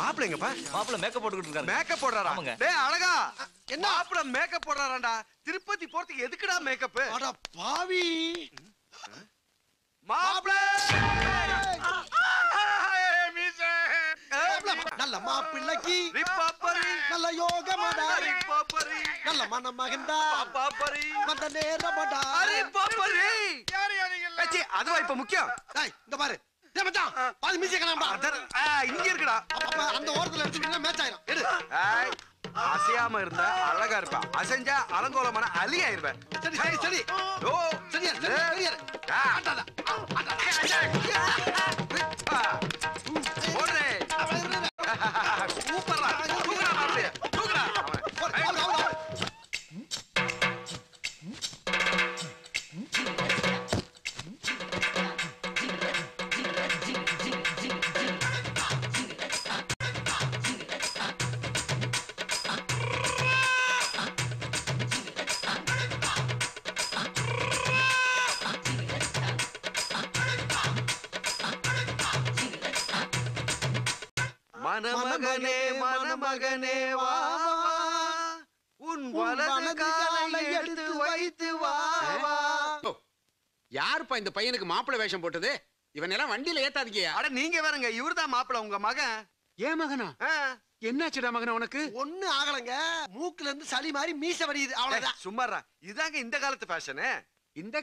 மாப்பிள்ளைங்கப்பா மாப்பிள்ள மேக்கப் போட்டுக்கிட்டு இருக்காரு. மேக்கப் போடுறாரா? ஆமாங்க. டேய் அழகா, என்ன மாப்பிள்ள மேக்கப் போடுறாராண்டா? திருப்பதி போறதுக்கு எதுக்குடா மேக்கப்? அட பாவி மாப்பிள்ள நல்ல மாப்பிள்ளைக்கு ரிப்பப்பரி நல்ல யோகமடா ரிப்பப்பரி நல்ல மனம் மகந்தா பாப்பரி வந்த நேரமடா ரிப்பப்பரி. ஏச்சி அதுவா இப்ப முக்கியம்? டேய் இந்த பாரு டேய் மச்சான் பாதி மீசை கணாம்டா இங்க இருக்குடா. அப்ப அந்த ஓரத்துல எடுத்துட்டீங்கன்னா மேட்ச் ஆயிரும் எடு ஏய் அசையாம இருந்தா அழகா இருப்ப, அசைஞ்சா அலங்கோலமான அலி ஆயிருப்ப. சரி சரி சரி ஓ சரியா சரியா ஆட்டாடா ஓடுறே சூப்பர்ரா தூக்குடா மாப்பிள்ளைய தூக்குடா. மணமகனே மணமகனே வா உன் வலது காலை எடுத்து வைத்து வா. யாருப்பா இந்த பையனுக்கு மாப்பிள்ளை வேஷம் போட்டது? இவன் எல்லாம் வண்டியில ஏத்தாதீங்க. அட நீங்க வேறங்க, இவர்தான் மாப்பிள்ள உங்க மகன். ஏன் மகனா? என்னாச்சுடா மகனா உனக்கு? ஒண்ணு ஆகலங்க, மூக்குல இருந்து சளி மாதிரி மீசை வடியுது அவ்வளவுதான். சும்மாறா, இதாங்க இந்த காலத்து ஃபேஷனு. இந்த